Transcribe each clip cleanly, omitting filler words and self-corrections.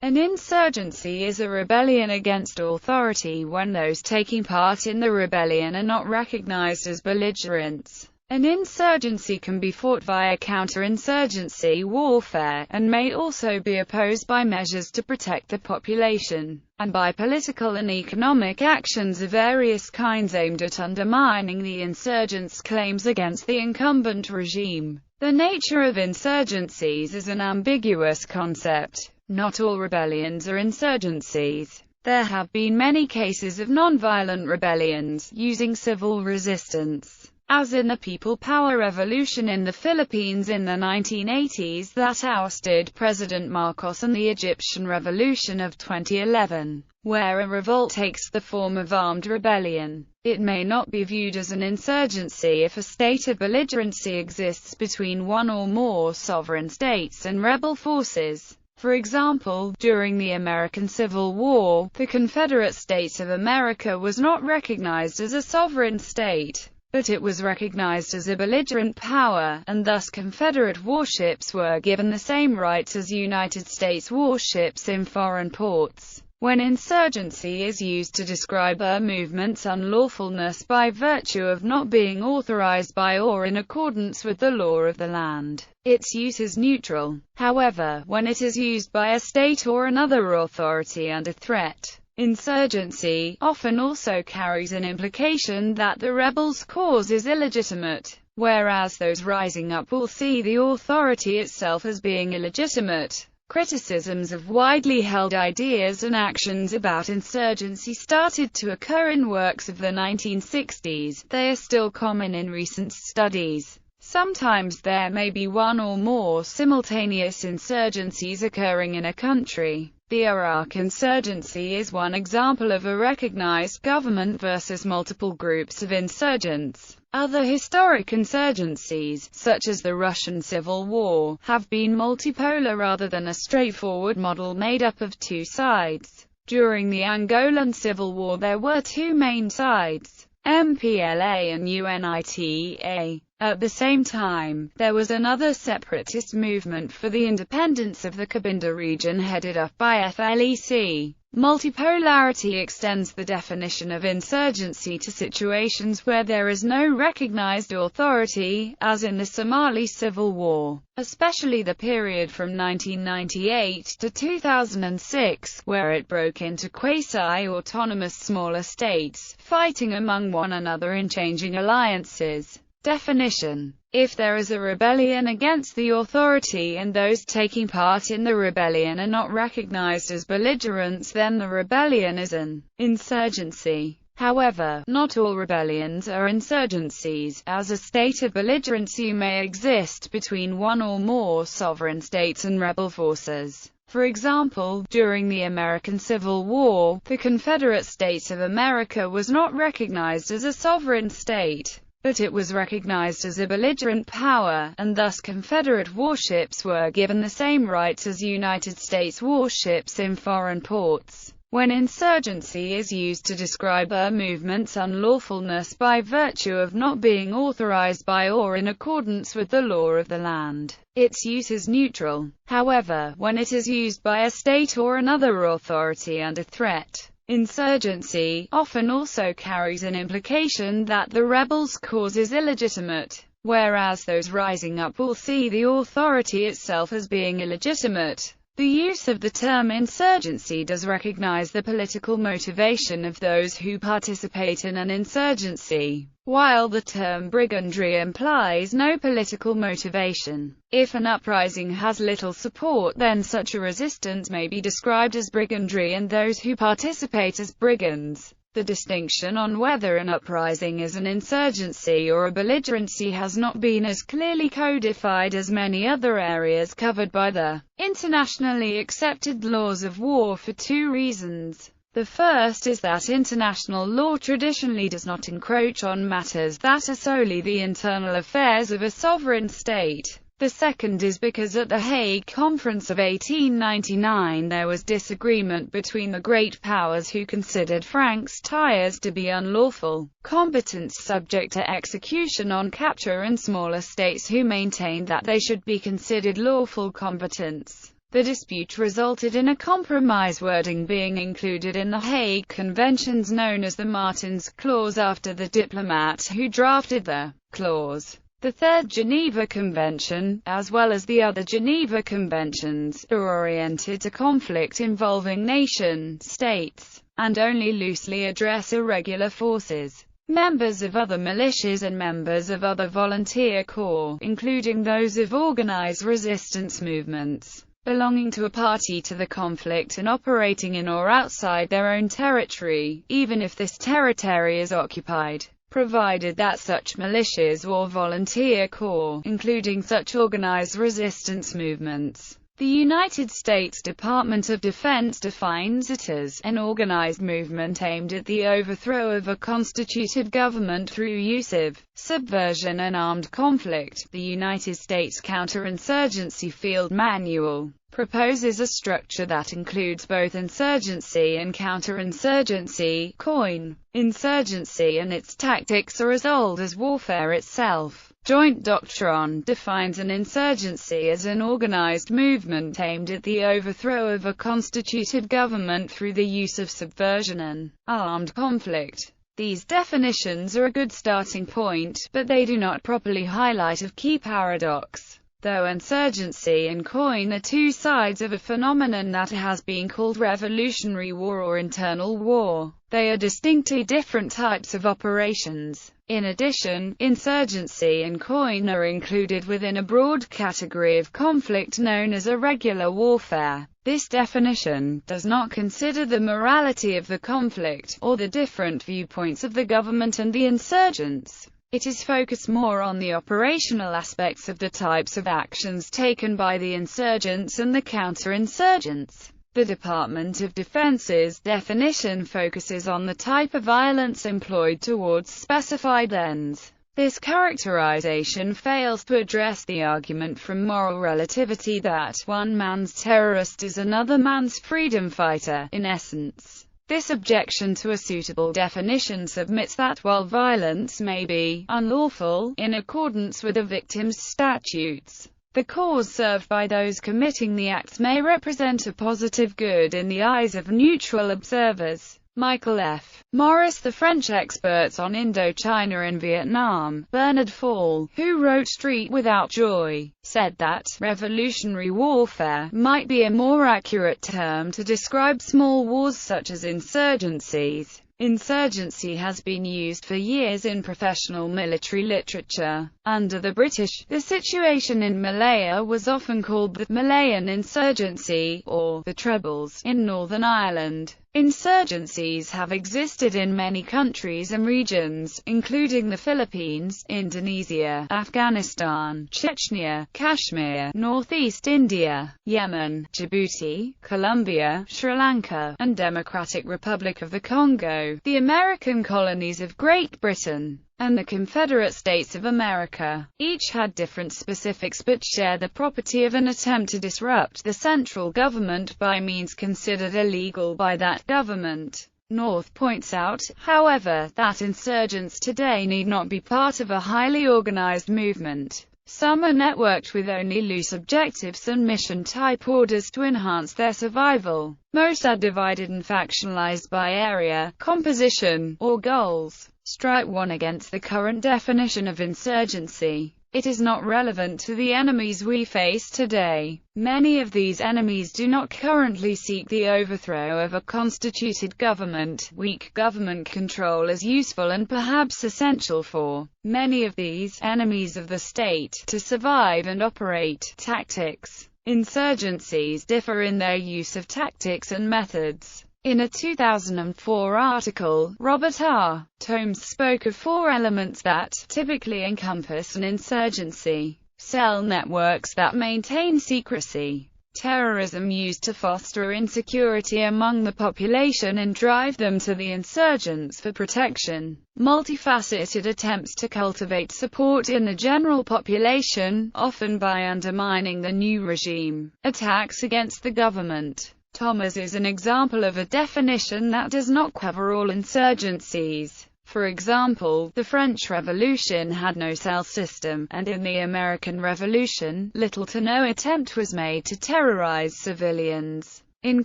An insurgency is a rebellion against authority when those taking part in the rebellion are not recognized as belligerents. An insurgency can be fought via counterinsurgency warfare, and may also be opposed by measures to protect the population, and by political and economic actions of various kinds aimed at undermining the insurgents' claims against the incumbent regime. The nature of insurgencies is an ambiguous concept. Not all rebellions are insurgencies. There have been many cases of nonviolent rebellions, using civil resistance, as in the People Power Revolution in the Philippines in the 1980s that ousted President Marcos, and the Egyptian Revolution of 2011, where a revolt takes the form of armed rebellion. It may not be viewed as an insurgency if a state of belligerency exists between one or more sovereign states and rebel forces. For example, during the American Civil War, the Confederate States of America was not recognized as a sovereign state, but it was recognized as a belligerent power, and thus Confederate warships were given the same rights as United States warships in foreign ports. When insurgency is used to describe a movement's unlawfulness by virtue of not being authorized by or in accordance with the law of the land, its use is neutral. However, when it is used by a state or another authority under threat, insurgency often also carries an implication that the rebels' cause is illegitimate, whereas those rising up will see the authority itself as being illegitimate. Criticisms of widely held ideas and actions about insurgency started to occur in works of the 1960s. They are still common in recent studies. Sometimes there may be one or more simultaneous insurgencies occurring in a country. The Iraq insurgency is one example of a recognized government versus multiple groups of insurgents. Other historic insurgencies, such as the Russian Civil War, have been multipolar rather than a straightforward model made up of two sides. During the Angolan Civil War there were two main sides, MPLA and UNITA. At the same time, there was another separatist movement for the independence of the Cabinda region headed up by FLEC. Multipolarity extends the definition of insurgency to situations where there is no recognized authority, as in the Somali Civil War, especially the period from 1998 to 2006, where it broke into quasi-autonomous smaller states, fighting among one another in changing alliances. Definition: if there is a rebellion against the authority and those taking part in the rebellion are not recognized as belligerents, then the rebellion is an insurgency. However, not all rebellions are insurgencies, as a state of belligerency may exist between one or more sovereign states and rebel forces. For example, during the American Civil War, the Confederate States of America was not recognized as a sovereign state, but it was recognized as a belligerent power, and thus Confederate warships were given the same rights as United States warships in foreign ports. When insurgency is used to describe a movement's unlawfulness by virtue of not being authorized by or in accordance with the law of the land, its use is neutral. However, when it is used by a state or another authority under threat, insurgency often also carries an implication that the rebels' cause is illegitimate, whereas those rising up will see the authority itself as being illegitimate. The use of the term insurgency does recognize the political motivation of those who participate in an insurgency, while the term brigandry implies no political motivation. If an uprising has little support, then such a resistance may be described as brigandry and those who participate as brigands. The distinction on whether an uprising is an insurgency or a belligerency has not been as clearly codified as many other areas covered by the internationally accepted laws of war for two reasons. The first is that international law traditionally does not encroach on matters that are solely the internal affairs of a sovereign state. The second is because at the Hague Conference of 1899 there was disagreement between the great powers who considered Frank's tires to be unlawful combatants subject to execution on capture and smaller states who maintained that they should be considered lawful combatants. The dispute resulted in a compromise wording being included in the Hague Conventions known as the Martens Clause after the diplomat who drafted the clause. The Third Geneva Convention, as well as the other Geneva Conventions, are oriented to conflict involving nation-states, and only loosely address irregular forces, members of other militias and members of other volunteer corps, including those of organized resistance movements, belonging to a party to the conflict and operating in or outside their own territory, even if this territory is occupied, provided that such militias or volunteer corps, including such organized resistance movements. The United States Department of Defense defines it as an organized movement aimed at the overthrow of a constituted government through use of subversion and armed conflict. The United States Counterinsurgency Field Manual proposes a structure that includes both insurgency and counterinsurgency. COIN. Insurgency and its tactics are as old as warfare itself. Joint Doctrine defines an insurgency as an organized movement aimed at the overthrow of a constituted government through the use of subversion and armed conflict. These definitions are a good starting point, but they do not properly highlight a key paradox. Though insurgency and COIN are two sides of a phenomenon that has been called revolutionary war or internal war, they are distinctly different types of operations. In addition, insurgency and COIN are included within a broad category of conflict known as irregular warfare. This definition does not consider the morality of the conflict, or the different viewpoints of the government and the insurgents. It is focused more on the operational aspects of the types of actions taken by the insurgents and the counterinsurgents. The Department of Defense's definition focuses on the type of violence employed towards specified ends. This characterization fails to address the argument from moral relativity that one man's terrorist is another man's freedom fighter. In essence, this objection to a suitable definition submits that while violence may be unlawful, in accordance with a victim's statutes, the cause served by those committing the acts may represent a positive good in the eyes of neutral observers. Michael F. Morris. The French experts on Indochina and Vietnam, Bernard Fall, who wrote Street Without Joy, said that revolutionary warfare might be a more accurate term to describe small wars such as insurgencies. Insurgency has been used for years in professional military literature. Under the British, the situation in Malaya was often called the Malayan insurgency, or the Troubles, in Northern Ireland. Insurgencies have existed in many countries and regions, including the Philippines, Indonesia, Afghanistan, Chechnya, Kashmir, Northeast India, Yemen, Djibouti, Colombia, Sri Lanka, and Democratic Republic of the Congo, the American colonies of Great Britain, and the Confederate States of America. Each had different specifics but share the property of an attempt to disrupt the central government by means considered illegal by that government. North points out, however, that insurgents today need not be part of a highly organized movement. Some are networked with only loose objectives and mission-type orders to enhance their survival. Most are divided and factionalized by area, composition, or goals. Strike 1 against the current definition of insurgency. It is not relevant to the enemies we face today. Many of these enemies do not currently seek the overthrow of a constituted government. Weak government control is useful and perhaps essential for many of these enemies of the state to survive and operate. Tactics. Insurgencies differ in their use of tactics and methods. In a 2004 article, Robert R. Tomes spoke of 4 elements that typically encompass an insurgency: cell networks that maintain secrecy, terrorism used to foster insecurity among the population and drive them to the insurgents for protection, multifaceted attempts to cultivate support in the general population, often by undermining the new regime, attacks against the government. Thomas is an example of a definition that does not cover all insurgencies. For example, the French Revolution had no cell system, and in the American Revolution, little to no attempt was made to terrorize civilians. In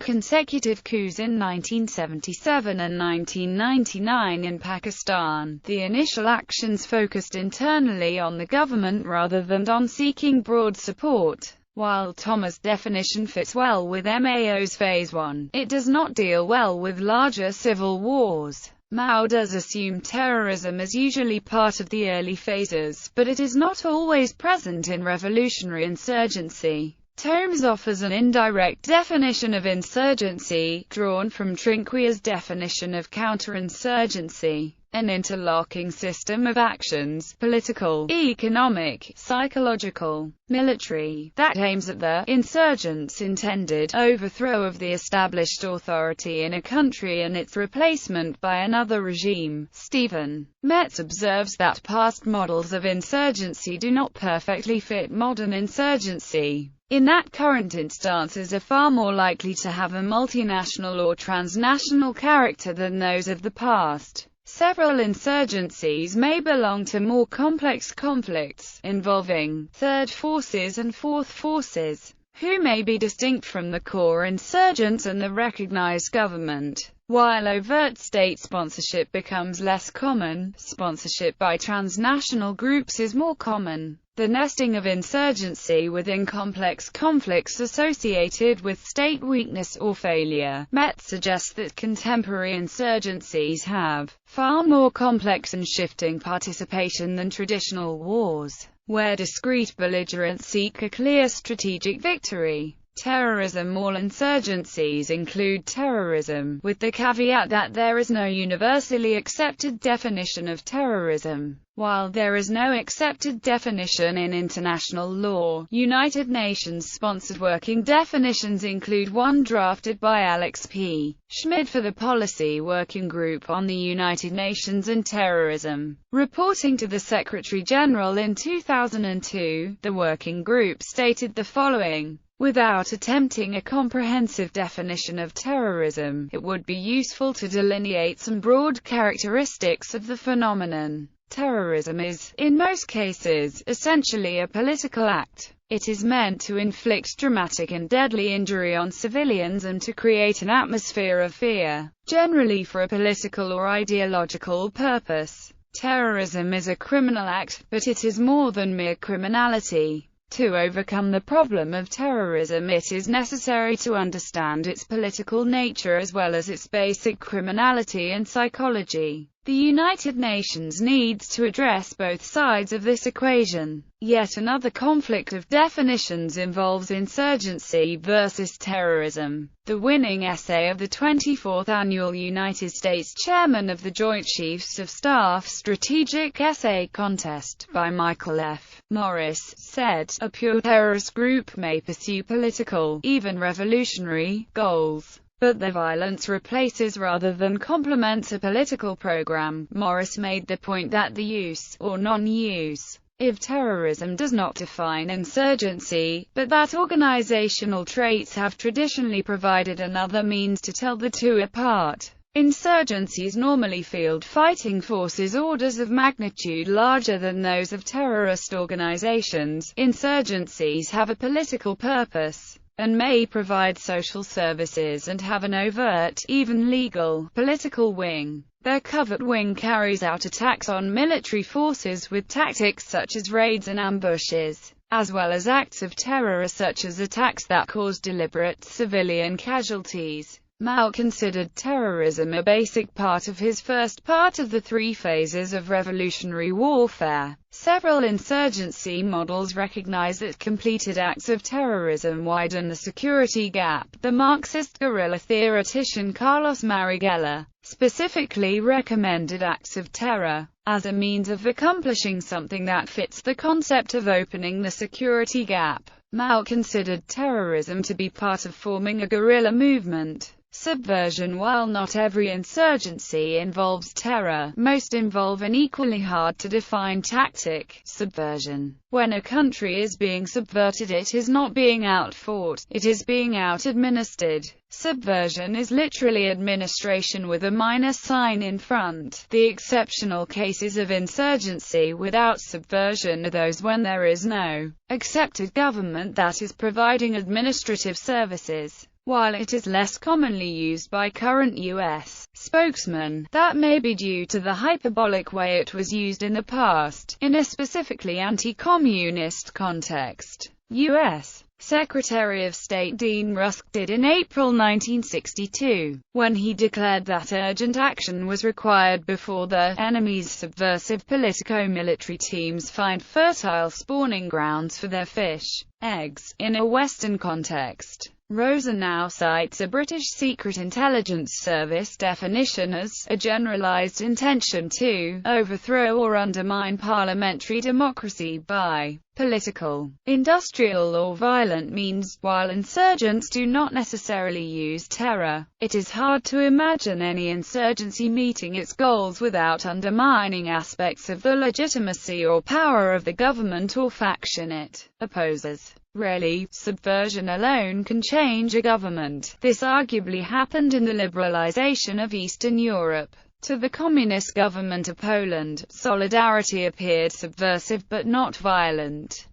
consecutive coups in 1977 and 1999 in Pakistan, the initial actions focused internally on the government rather than on seeking broad support. While Thomas' definition fits well with Mao's Phase 1, it does not deal well with larger civil wars. Mao does assume terrorism is usually part of the early phases, but it is not always present in revolutionary insurgency. Thomas offers an indirect definition of insurgency, drawn from Trinquier's definition of counterinsurgency, an interlocking system of actions, political, economic, psychological, military, that aims at the insurgent's intended overthrow of the established authority in a country and its replacement by another regime. Stephen Metz observes that past models of insurgency do not perfectly fit modern insurgency, in that current instances are far more likely to have a multinational or transnational character than those of the past. Several insurgencies may belong to more complex conflicts, involving third forces and fourth forces, who may be distinct from the core insurgents and the recognized government. While overt state sponsorship becomes less common, sponsorship by transnational groups is more common. The nesting of insurgency within complex conflicts associated with state weakness or failure. Metz suggests that contemporary insurgencies have far more complex and shifting participation than traditional wars, where discrete belligerents seek a clear strategic victory. Terrorism. All insurgencies include terrorism, with the caveat that there is no universally accepted definition of terrorism. While there is no accepted definition in international law, United Nations-sponsored working definitions include one drafted by Alex P. Schmid for the Policy Working Group on the United Nations and Terrorism. Reporting to the Secretary-General in 2002, the working group stated the following: without attempting a comprehensive definition of terrorism, it would be useful to delineate some broad characteristics of the phenomenon. Terrorism is, in most cases, essentially a political act. It is meant to inflict dramatic and deadly injury on civilians and to create an atmosphere of fear, generally for a political or ideological purpose. Terrorism is a criminal act, but it is more than mere criminality. To overcome the problem of terrorism, it is necessary to understand its political nature as well as its basic criminality and psychology. The United Nations needs to address both sides of this equation. Yet another conflict of definitions involves insurgency versus terrorism. The winning essay of the 24th Annual United States Chairman of the Joint Chiefs of Staff Strategic Essay Contest, by Michael F. Morris, said, "A pure terrorist group may pursue political, even revolutionary, goals, but their violence replaces rather than complements a political program." Morris made the point that the use, or non-use, of terrorism does not define insurgency, but that organizational traits have traditionally provided another means to tell the two apart. Insurgencies normally field fighting forces orders of magnitude larger than those of terrorist organizations. Insurgencies have a political purpose, and may provide social services and have an overt, even legal, political wing. Their covert wing carries out attacks on military forces with tactics such as raids and ambushes, as well as acts of terror such as attacks that cause deliberate civilian casualties. Mao considered terrorism a basic part of his first part of the three phases of revolutionary warfare. Several insurgency models recognize that completed acts of terrorism widen the security gap. The Marxist guerrilla theoretician Carlos Marighella specifically recommended acts of terror as a means of accomplishing something that fits the concept of opening the security gap. Mao considered terrorism to be part of forming a guerrilla movement. Subversion. While not every insurgency involves terror, most involve an equally hard-to-define tactic: subversion. When a country is being subverted, it is not being outfought, it is being out-administered. Subversion is literally administration with a minus sign in front. The exceptional cases of insurgency without subversion are those when there is no accepted government that is providing administrative services. While it is less commonly used by current U.S. spokesmen, that may be due to the hyperbolic way it was used in the past, in a specifically anti-communist context. U.S. Secretary of State Dean Rusk did in April 1962, when he declared that urgent action was required before the enemy's subversive politico-military teams find fertile spawning grounds for their fish eggs. In a Western context, Rosa now cites a British Secret Intelligence Service definition as a generalized intention to overthrow or undermine parliamentary democracy by political, industrial or violent means. While insurgents do not necessarily use terror, it is hard to imagine any insurgency meeting its goals without undermining aspects of the legitimacy or power of the government or faction it opposes. Rarely, subversion alone can change a government. This arguably happened in the liberalization of Eastern Europe. To the communist government of Poland, solidarity appeared subversive but not violent.